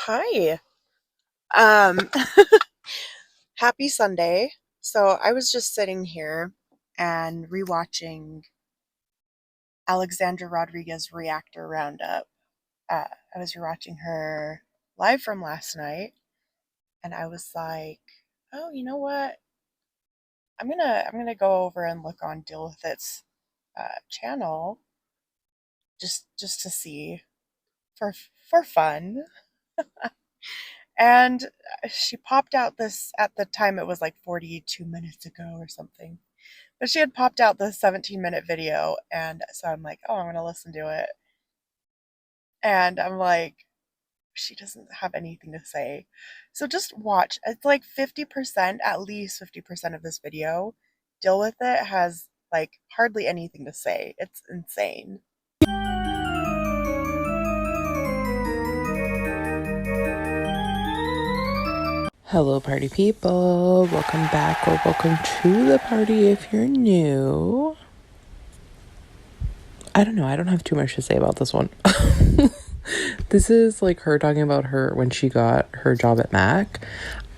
Hi. Um, Happy Sunday. So I was just sitting here and rewatching Alexandra Rodriguez Reactor Roundup. I was rewatching her live from last night, and I was like, "Oh, you know what? I'm gonna go over and look on Deal With It's channel just to see for fun." And she popped out this at the time it was like 42 minutes ago or something. But she had popped out the 17-minute video, and so I'm like, "Oh, I'm gonna listen to it." And I'm like, she doesn't have anything to say. So just watch. It's like 50%, at least 50% of this video, Deal With It, has like hardly anything to say. It's insane. Hello, party people. Welcome back or welcome to the party if you're new. I don't know. I don't have too much to say about this one. This is like her talking about her when she got her job at Mac.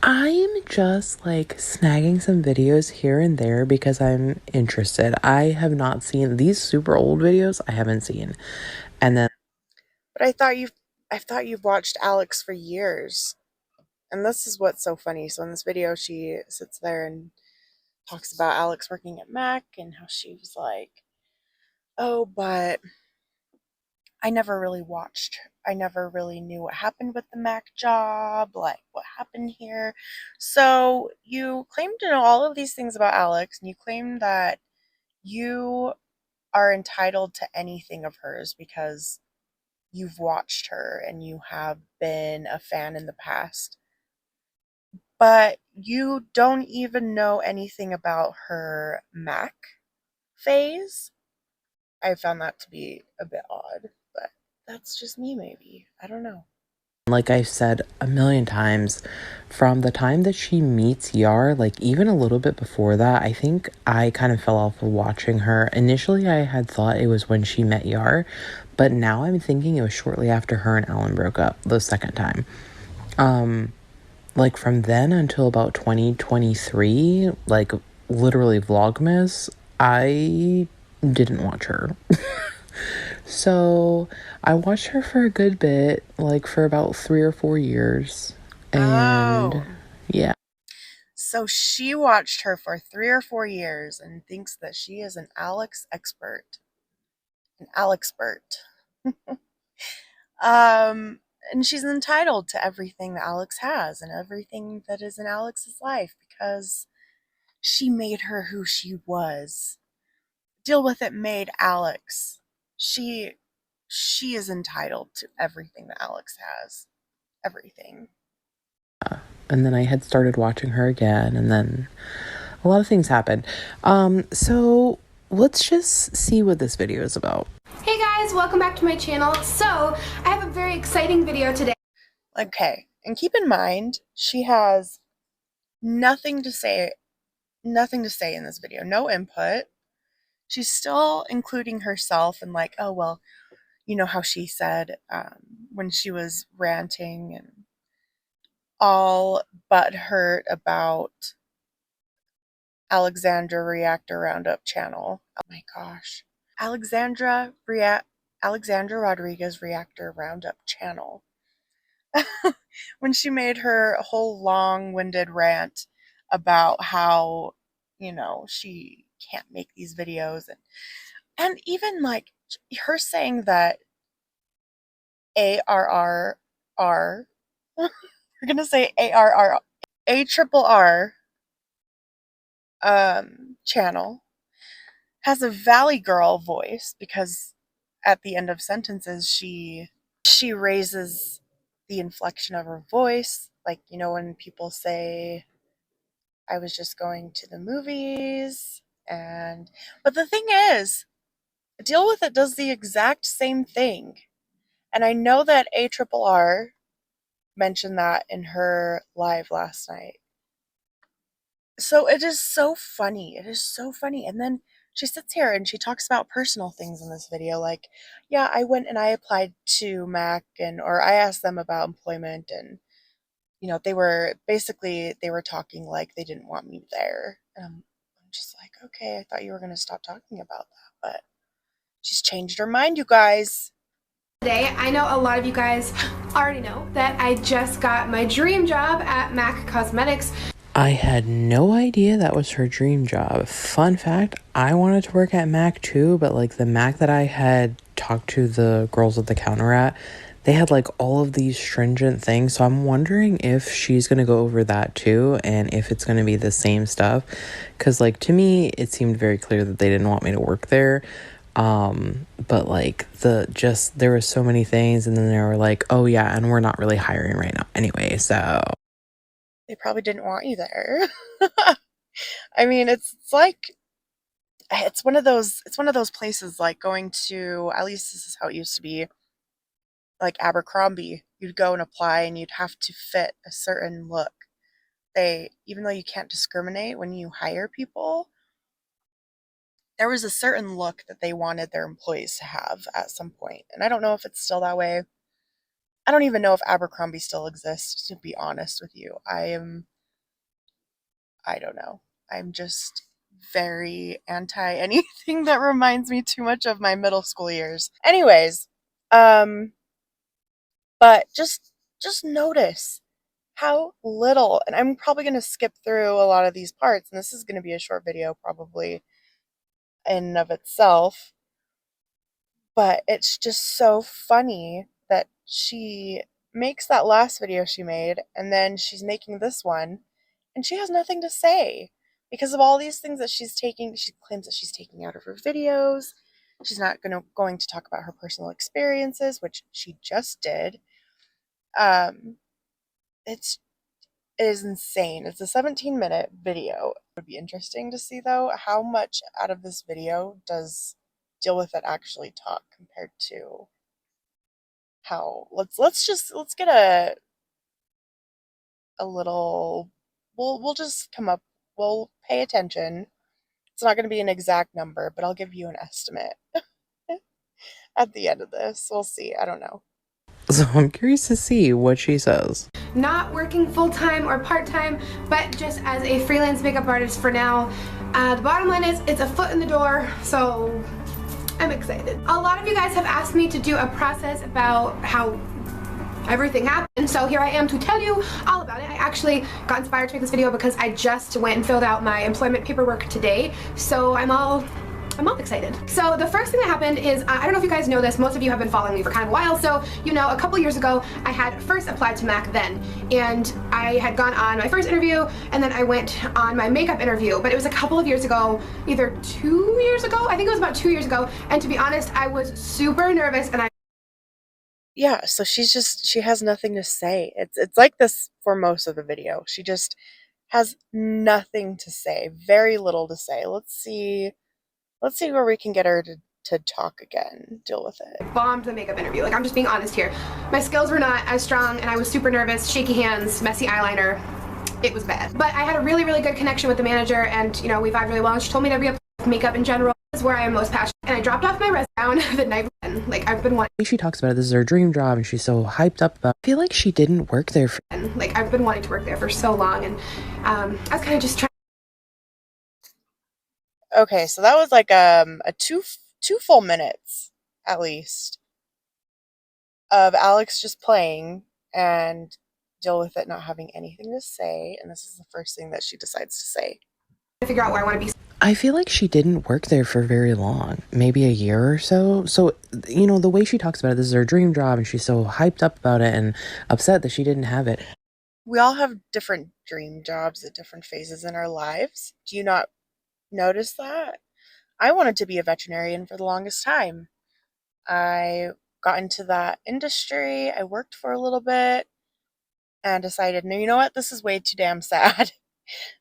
I'm just like snagging some videos here and there because I'm interested. I have not seen these super old videos. I haven't seen. And then But I thought you've watched Alex for years. And this is what's so funny. So in this video she sits there and talks about Alex working at Mac and how she was like, "Oh, but I never really watched. I never really knew what happened with the Mac job, like what happened here." So you claim to know all of these things about Alex, and you claim that you are entitled to anything of hers because you've watched her and you have been a fan in the past. But you don't even know anything about her Mac phase. I found that to be a bit odd, but that's just me, maybe. I don't know. like I've said a million times, from the time that she meets Yar, like even a little bit before that, I think I kind of fell off of watching her. Initially, I had thought it was when she met Yar, but now I'm thinking it was shortly after her and Alan broke up the second time. Like from then until about 2023, like literally Vlogmas, I didn't watch her. So I watched her for a good bit, like for about 3 or 4 years. And Oh, yeah. so she watched her for 3 or 4 years and thinks that she is an Alex expert. An Alexpert. Um, and she's entitled to everything that Alex has and everything that is in Alex's life because she made her who she was. Deal With It made Alex. She she is entitled to everything that Alex has. Everything. And then I had started watching her again, and then a lot of things happened. So let's just see what this video is about. Hey guys, welcome back to my channel. So, I have a very exciting video today. Okay. And keep in mind, she has nothing to say in this video. No input. She's still including herself and like, "Oh, well, you know how she said when she was ranting and all but hurt about Alexandra Reactor Roundup channel." Oh my gosh. Alexandra Rodriguez Reactor Roundup channel. When she made her whole long-winded rant about how, she can't make these videos, and even like her saying that ARRR, we're gonna say ARR, A triple R channel has a Valley Girl voice because at the end of sentences she raises the inflection of her voice, like when people say, "I was just going to the movies," and but the thing is, Deal With It does the exact same thing. And I know that A triple R mentioned that in her live last night. So it is so funny. It is so funny. And then she sits here and she talks about personal things in this video, like, yeah, I went and I applied to Mac, and or I asked them about employment, and they were basically, they were talking like they didn't want me there. I'm just like, okay, I thought you were going to stop talking about that, but she's changed her mind, you guys. Today, I know a lot of you guys already know that I just got my dream job at MAC Cosmetics. I had no idea that was her dream job. Fun fact, I wanted to work at Mac too, but like the Mac that I had talked to the girls at the counter at, they had like all of these stringent things. So I'm wondering if she's going to go over that too and if it's going to be the same stuff. Because like to me, it seemed very clear that they didn't want me to work there. But like there were so many things, and then they were like, oh yeah, and we're not really hiring right now anyway, so They probably didn't want you there. I mean, it's like, it's one of those places, like going to, at least this is how it used to be, like Abercrombie. You'd go and apply and you'd have to fit a certain look. Even though you can't discriminate when you hire people, there was a certain look that they wanted their employees to have at some point. And I don't know if it's still that way. I don't even know if Abercrombie still exists, to be honest with you. I don't know. I'm just very anti anything that reminds me too much of my middle school years. Anyways, um, but just notice how little, and I'm probably going to skip through a lot of these parts, and this is going to be a short video probably in and of itself, but it's just so funny that she makes that last video she made, and then she's making this one, and she has nothing to say because of all these things that she's taking. She claims that she's taking out of her videos. She's not going to talk about her personal experiences, which she just did. Um, it's it is insane. It's a 17-minute video. It would be interesting to see though how much out of this video does Deal With It actually talk compared to how let's get a little, we'll just come up, we'll pay attention. It's not going to be an exact number, but I'll give you an estimate at the end of this. We'll see. I don't know. so I'm curious to see what she says. Not working full-time or part-time, but just as a freelance makeup artist for now. The bottom line is it's a foot in the door, so I'm excited. A lot of you guys have asked me to do a process about how everything happened, so here I am to tell you all about it. I actually got inspired to make this video because I just went and filled out my employment paperwork today, so I'm all excited. So the first thing that happened is, I don't know if you guys know this, most of you have been following me for kind of a while, so you know a couple years ago I had first applied to MAC then, and I had gone on my first interview, and then I went on my makeup interview, but it was a couple of years ago, either 2 years ago, I think it was about 2 years ago, and to be honest, I was super nervous, and Yeah, so she has nothing to say. It's like this for most of the video. She just has nothing to say, very little to say. Let's see where we can get her to talk again. Deal with it. bombed the makeup interview. Like, I'm just being honest here. My skills were not as strong, and I was super nervous, shaky hands, messy eyeliner. It was bad. But I had a really, really good connection with the manager, and you know, we vibed really well, and she told me to reapply with makeup in general. This is where I am most passionate. And I dropped off my resume the night before. Like, I've been wanting, She talks about it, this is her dream job, and she's so hyped up about it. I feel like she didn't work there for like, I've been wanting to work there for so long, and I was kind of just trying. Okay, so that was like a two full minutes at least of Alex just playing and Deal With It not having anything to say, and this is the first thing that she decides to say. To figure out where I want to be. I feel like she didn't work there for very long, maybe a year or so. So, you know, the way she talks about it, this is her dream job, and she's so hyped up about it and upset that she didn't have it. We all have different dream jobs at different phases in our lives. Do you not notice that? I wanted to be a veterinarian for the longest time. I got into that industry, I worked for a little bit, and decided, no, you know what, this is way too damn sad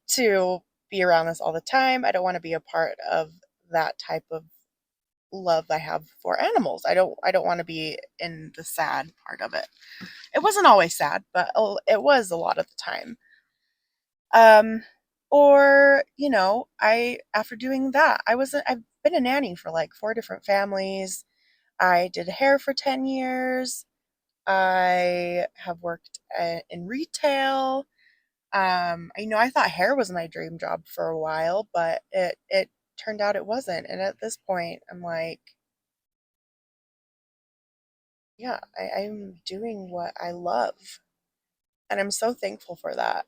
to be around this all the time. I don't want to be a part of that type of love I have for animals. I don't want to be in the sad part of it. It wasn't always sad, but it was a lot of the time. Um Or, after doing that, I've been a nanny for like 4 different families. I did hair for 10 years. I have worked in retail. I thought hair was my dream job for a while, but it turned out it wasn't. And at this point, I'm like, yeah, I'm doing what I love, and I'm so thankful for that.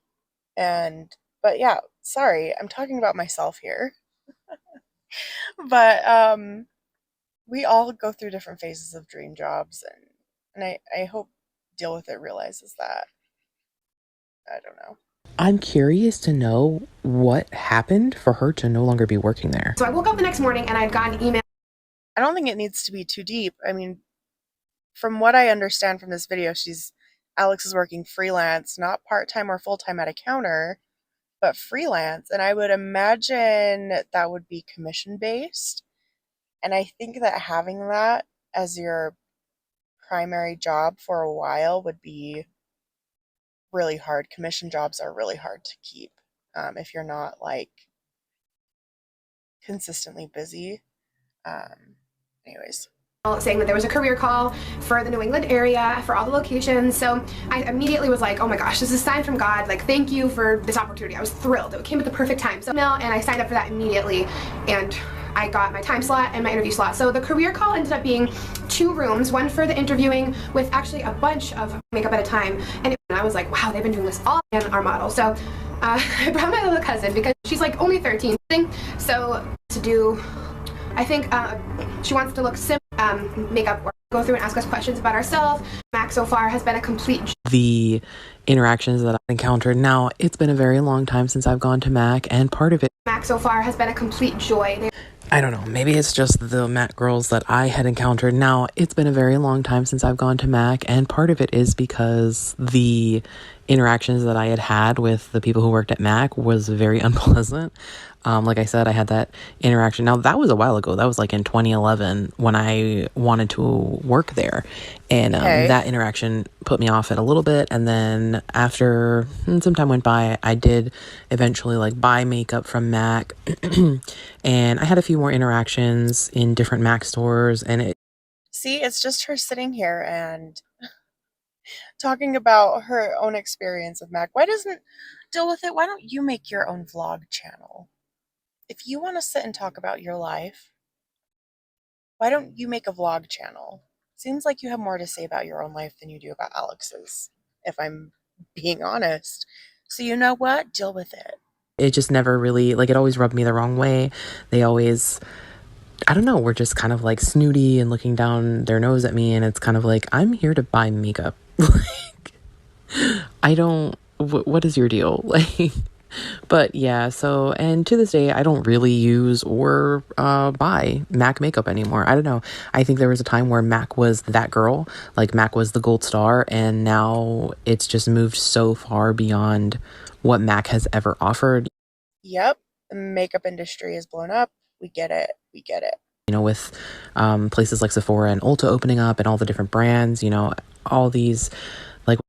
But yeah, sorry, I'm talking about myself here. But we all go through different phases of dream jobs, and I hope Deal With It realizes that. I don't know. I'm curious to know what happened for her to no longer be working there. So I woke up the next morning and I'd gotten email. I don't think it needs to be too deep. I mean, from what I understand from this video, Alex is working freelance, not part-time or full-time at a counter, but freelance. And I would imagine that would be commission based. And I think that having that as your primary job for a while would be really hard. Commission jobs are really hard to keep if you're not like consistently busy. Anyways. Saying that there was a career call for the New England area for all the locations. So I immediately was like, oh my gosh, this is a sign from God. Like, thank you for this opportunity. I was thrilled. It came at the perfect time. So, and I signed up for that immediately, and I got my time slot and my interview slot. So the career call ended up being 2 rooms, one for the interviewing with actually a bunch of makeup at a time. And I was like, wow, they've been doing this all in our model. So I brought my little cousin because she's like only 13. So to do, I think she wants to look simple, makeup, or go through and ask us questions about ourselves. Mac so far has been a complete The interactions that I've encountered. Now, it's been a very long time since I've gone to Mac, and part of it, Mac so far has been a complete joy. I don't know, maybe it's just the Mac girls that I had encountered. Now, it's been a very long time since I've gone to Mac, and part of it is because the interactions that I had had with the people who worked at Mac was very unpleasant. Like I said, I had that interaction. Now, that was a while ago. That was like in 2011 when I wanted to work there. And Okay. that interaction put me off it a little bit. And then after some time went by, I did eventually like buy makeup from Mac. And I had a few more interactions in different Mac stores. And See, it's just her sitting here and talking about her own experience with Mac. Why doesn't Deal With It? Why don't you make your own vlog channel? If you want to sit and talk about your life, why don't you make a vlog channel? Seems like you have more to say about your own life than you do about Alex's, if I'm being honest. So you know what? Deal with it. it just never really, like, it always rubbed me the wrong way. They always, I don't know, were just kind of like snooty and looking down their nose at me. And it's kind of like, I'm here to buy makeup. Like, I don't, what is your deal? Like, but yeah, so, and to this day, I don't really use or buy Mac makeup anymore. I don't know. I think there was a time where Mac was that girl, like Mac was the gold star, and now it's just moved so far beyond what Mac has ever offered. Yep, the makeup industry is blown up. We get it. We get it. You know, with places like Sephora and Ulta opening up and all the different brands, you know, all these like,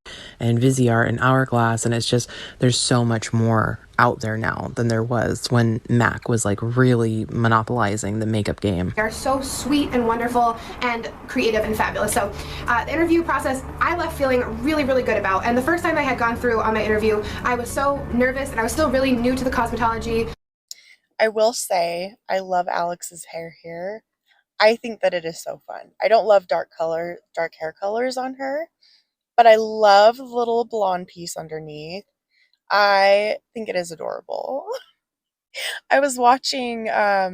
and Viseart and Hourglass, and it's just, there's so much more out there now than there was when Mac was like really monopolizing the makeup game. They're so sweet and wonderful and creative and fabulous. So the interview process, I left feeling really, really good about. And the first time I had gone through on my interview, I was so nervous and I was still really new to the cosmetology. I will say, I love Alex's hair here. I think that it is so fun. I don't love dark hair colors on her, but I love the little blonde piece underneath. I think it is adorable. I was watching, I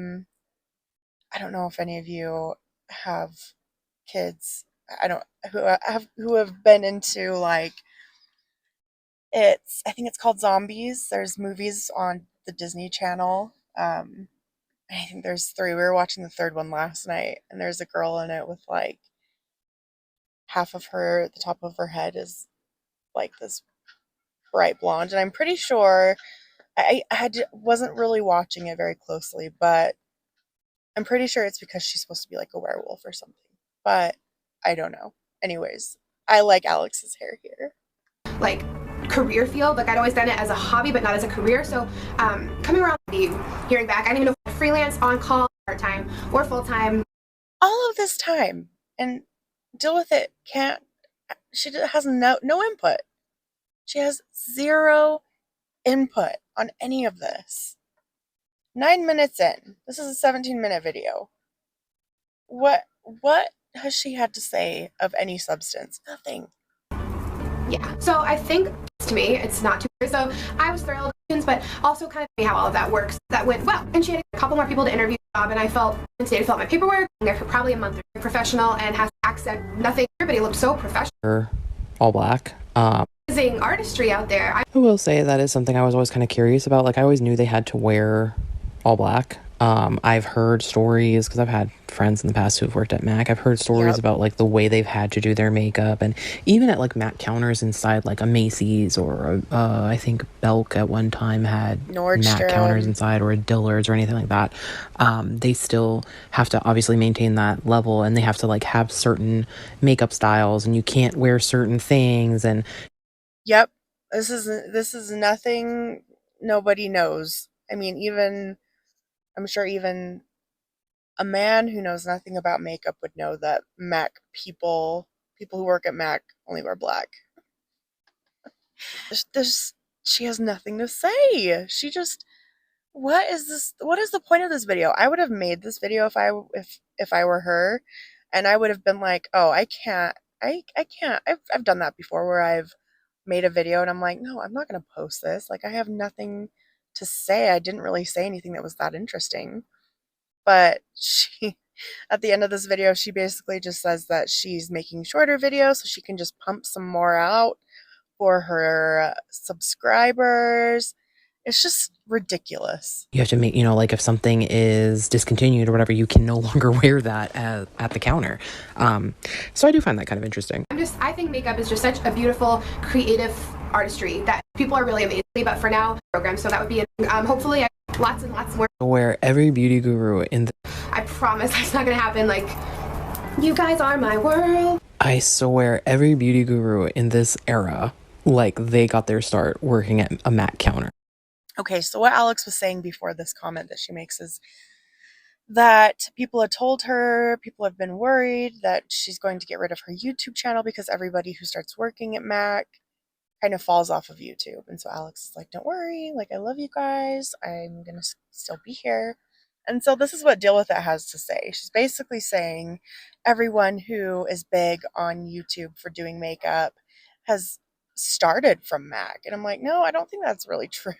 don't know if any of you have kids. I don't who have been into like I think it's called Zombies. There's movies on the Disney Channel. I think there's 3. We were watching the 3rd one last night, and there's a girl in it with like half of the top of her head is like this bright blonde, and I'm pretty sure wasn't really watching it very closely, but I'm pretty sure it's because she's supposed to be like a werewolf or something. But I don't know. Anyways, I like Alex's hair here. Like career field. Like I'd always done it as a hobby, but not as a career. So coming around hearing back, I don't even know if freelance, on call, part-time, or full-time. All of this time and deal with it. She has no input. She has zero input on any of this. 9 minutes in. This is a 17-minute video. What has she had to say of any substance? Nothing. Yeah. So I think to me, it's not too clear. So I was thrilled, but also kind of how all of that works. That went well. And she had a couple more people to interview the job, and I felt to fill out my paperwork. I'm there for probably a month. Professional and has accent. Nothing. Everybody looked so professional. All black. Amazing artistry out there. I will say that is something I was always kind of curious about. Like I always knew they had to wear all black. I've heard stories because I've had friends in the past who've worked at Mac. I've heard stories about like the way they've had to do their makeup, and even at like Mac counters inside like a Macy's or I think Belk at one time had Nordstrom. Mac counters inside, or a Dillard's or anything like that. They still have to obviously maintain that level, and they have to like have certain makeup styles, and you can't wear certain things. And yep, this is nothing nobody knows. I mean, I'm sure even a man who knows nothing about makeup would know that Mac people who work at Mac only wear black. She has nothing to say. She just, what is this? What is the point of this video? I would have made this video if I were her, and I would have been like, oh, I can't. I've done that before where I've made a video and I'm like, no, I'm not gonna post this. Like I have nothing to say. I didn't really say anything that was that interesting. But she, at the end of this video, she basically just says that she's making shorter videos so she can just pump some more out for her subscribers. It's just ridiculous. you have to make, like if something is discontinued or whatever, you can no longer wear that at the counter. So I do find that kind of interesting. I think makeup is just such a beautiful, creative artistry that people are really amazing. But for now, program. So that would be hopefully lots and lots more. Where every beauty guru I promise that's not gonna happen. Like, you guys are my world. I swear every beauty guru in this era, like they got their start working at a Mac counter. Okay, so what Alex was saying before this comment that she makes is that people had told her, people have been worried that she's going to get rid of her YouTube channel because everybody who starts working at Mac kind of falls off of YouTube. And so Alex is like, don't worry, like I love you guys. I'm going to still be here. And so this is what Deal With It has to say. She's basically saying everyone who is big on YouTube for doing makeup has started from Mac. And I'm like, no, I don't think that's really true.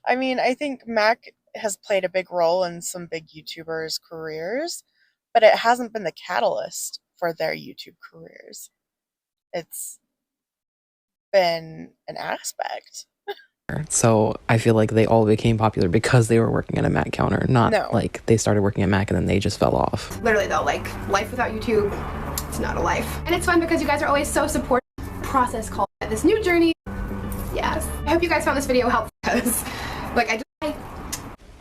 I mean, I think Mac has played a big role in some big YouTubers' careers, but it hasn't been the catalyst for their YouTube careers. It's been an aspect. So I feel like they all became popular because they were working at a Mac counter, not like they started working at Mac and then they just fell off. Literally though, like life without YouTube, it's not a life. And it's fun because you guys are always so supportive. Process called this new journey. Yes. I hope you guys found this video helpful because like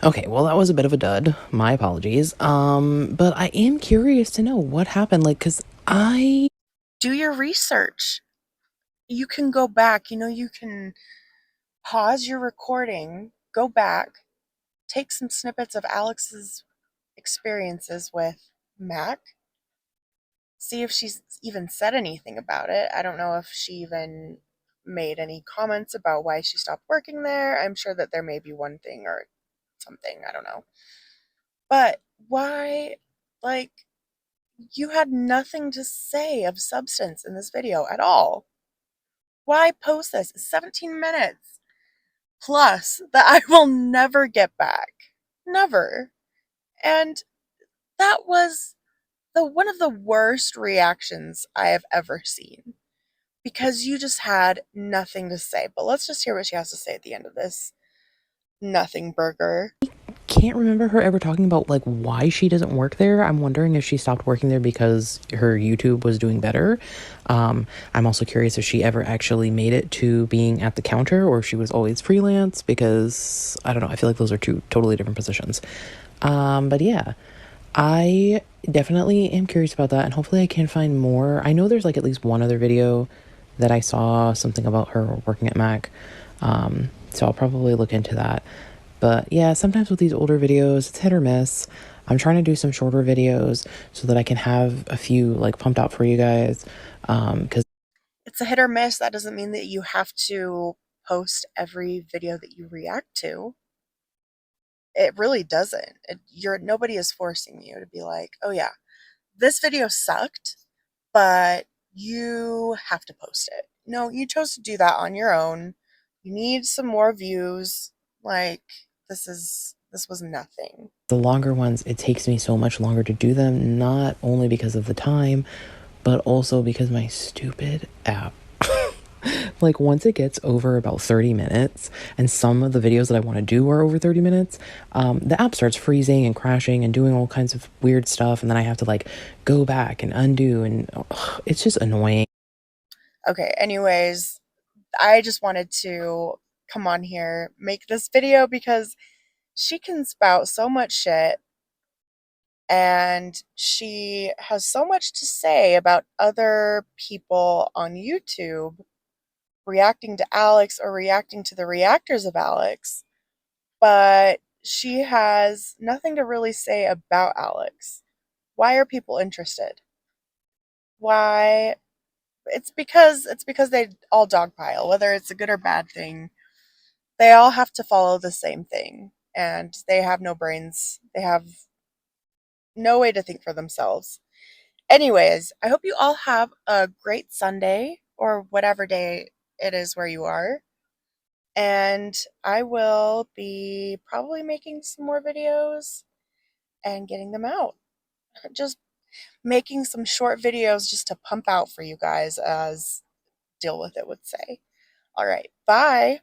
Okay, well that was a bit of a dud. My apologies. But I am curious to know what happened, like, cause do your research. You can go back, you can pause your recording, go back, take some snippets of Alex's experiences with Mac, see if she's even said anything about it. I don't know if she even made any comments about why she stopped working there. I'm sure that there may be one thing or something, I don't know. But why, like, you had nothing to say of substance in this video at all. Why post this? 17 minutes plus that I will never get back. Never. And that was one of the worst reactions I have ever seen. Because you just had nothing to say. But let's just hear what she has to say at the end of this Nothingburger. Can't remember her ever talking about like why she doesn't work there. I'm wondering if she stopped working there because her YouTube was doing better. I'm also curious if she ever actually made it to being at the counter or if she was always freelance, because I don't know, I feel like those are two totally different positions. But yeah, I definitely am curious about that, and hopefully I can find more. I know there's like at least one other video that I saw something about her working at Mac. So I'll probably look into that. But yeah, sometimes with these older videos, it's hit or miss. I'm trying to do some shorter videos so that I can have a few like pumped out for you guys. Because It's a hit or miss. That doesn't mean that you have to post every video that you react to. It really doesn't. Nobody is forcing you to be like, "Oh yeah, this video sucked, but you have to post it." No, you chose to do that on your own. You need some more views. Like this was nothing. the longer ones, it takes me so much longer to do them, not only because of the time, but also because my stupid app. Like once it gets over about 30 minutes, and some of the videos that I want to do are over 30 minutes, the app starts freezing and crashing and doing all kinds of weird stuff, and then I have to like go back and undo, and it's just annoying. Okay, anyways, I just wanted to come on here, make this video because she can spout so much shit and she has so much to say about other people on YouTube reacting to Alex or reacting to the reactors of Alex, but she has nothing to really say about Alex. Why are people interested? Why? It's because they all dogpile, whether it's a good or bad thing. They all have to follow the same thing, and they have no brains. They have no way to think for themselves. Anyways, I hope you all have a great Sunday or whatever day it is where you are. And I will be probably making some more videos and getting them out. Just making some short videos just to pump out for you guys, as Deal With It would say. All right, bye.